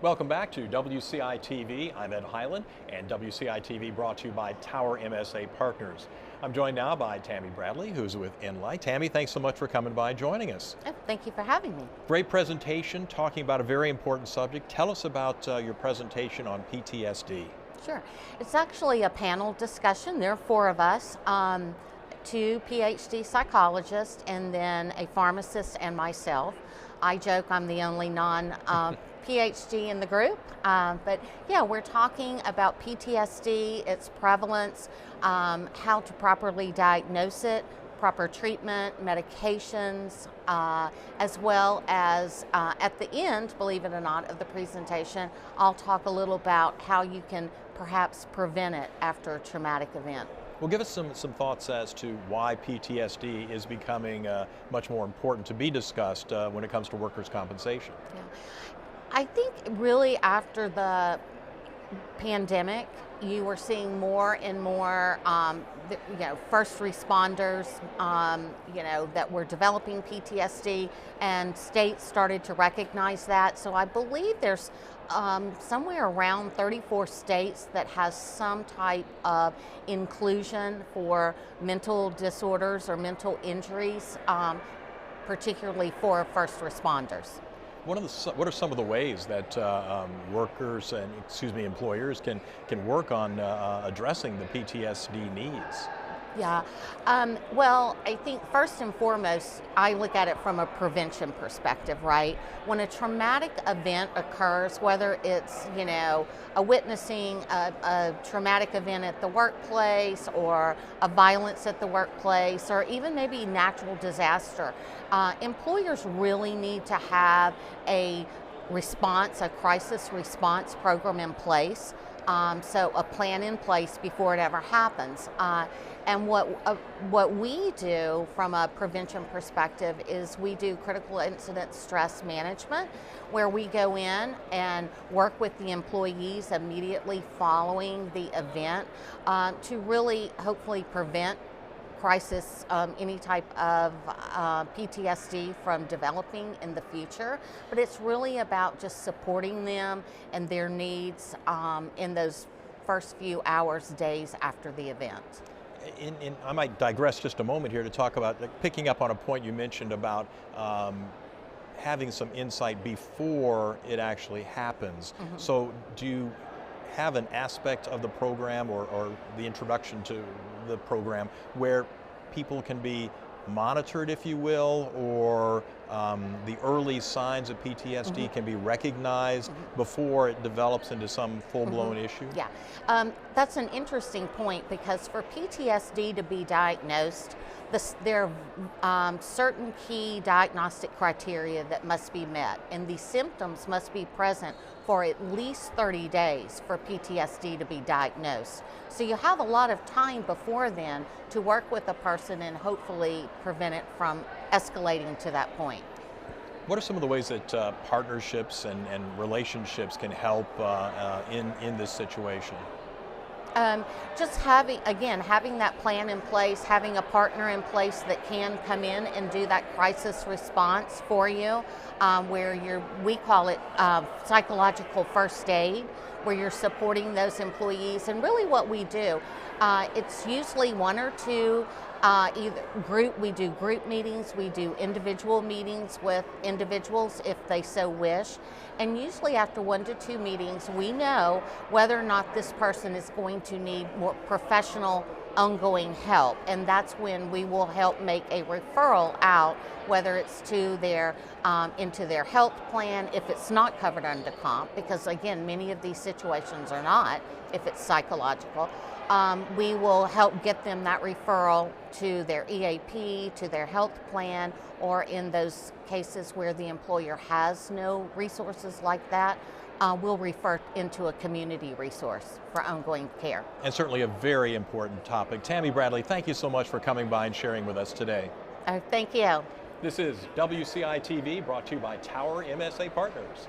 Welcome back to WCI-TV. I'm Ed Highland, and WCI-TV brought to you by Tower MSA Partners. I'm joined now by Tammy Bradley, who's with Enlyte. Tammy, thanks so much for coming by and joining us. Oh, thank you for having me. Great presentation, talking about a very important subject. Tell us about your presentation on PTSD. Sure. It's actually a panel discussion. There are four of us, two PhD psychologists, and then a pharmacist and myself. I joke I'm the only PhD in the group, but yeah, we're talking about PTSD, its prevalence, how to properly diagnose it, proper treatment, medications, as well as at the end, believe it or not, of the presentation, I'll talk a little about how you can perhaps prevent it after a traumatic event. Well, give us some thoughts as to why PTSD is becoming much more important to be discussed when it comes to workers' compensation. Yeah. I think really after the pandemic, you were seeing more and more, first responders, that were developing PTSD, and states started to recognize that. So I believe there's somewhere around 34 states that has some type of inclusion for mental disorders or mental injuries, particularly for first responders. What are some of the ways that workers and employers can work on addressing the PTSD needs? Yeah, well, I think first and foremost, I look at it from a prevention perspective, right? When a traumatic event occurs, whether it's, witnessing a traumatic event at the workplace or a violence at the workplace or even maybe natural disaster, employers really need to have a crisis response program in place. So a plan in place before it ever happens. And what we do from a prevention perspective is we do critical incident stress management, where we go in and work with the employees immediately following the event to really hopefully prevent crisis, any type of PTSD from developing in the future. But it's really about just supporting them and their needs in those first few hours, days after the event. I might digress just a moment here to talk about, picking up on a point you mentioned about having some insight before it actually happens. Mm-hmm. So do you have an aspect of the program or the introduction to the program where people can be monitored, if you will, or the early signs of PTSD mm-hmm. can be recognized mm-hmm. before it develops into some full-blown mm-hmm. issue? Yeah, that's an interesting point, because for PTSD to be diagnosed, there are certain key diagnostic criteria that must be met, and the symptoms must be present for at least 30 days for PTSD to be diagnosed. So you have a lot of time before then to work with a person and hopefully prevent it from escalating to that point. What are some of the ways that partnerships and relationships can help in this situation? Just having that plan in place, having a partner in place that can come in and do that crisis response for you, where we call it psychological first aid, where you're supporting those employees. And really what we do, it's usually one or two, we do group meetings, we do individual meetings with individuals if they so wish. And usually after 1 to 2 meetings, we know whether or not this person is going to need more professional ongoing help. And that's when we will help make a referral out, whether it's to their into their health plan if it's not covered under comp, because again, many of these situations are not, if it's psychological. We will help get them that referral to their EAP, to their health plan, or in those cases where the employer has no resources like that, we'll refer into a community resource for ongoing care. And certainly a very important topic. Tammy Bradley, thank you so much for coming by and sharing with us today. Thank you. This is WCI-TV, brought to you by Tower MSA Partners.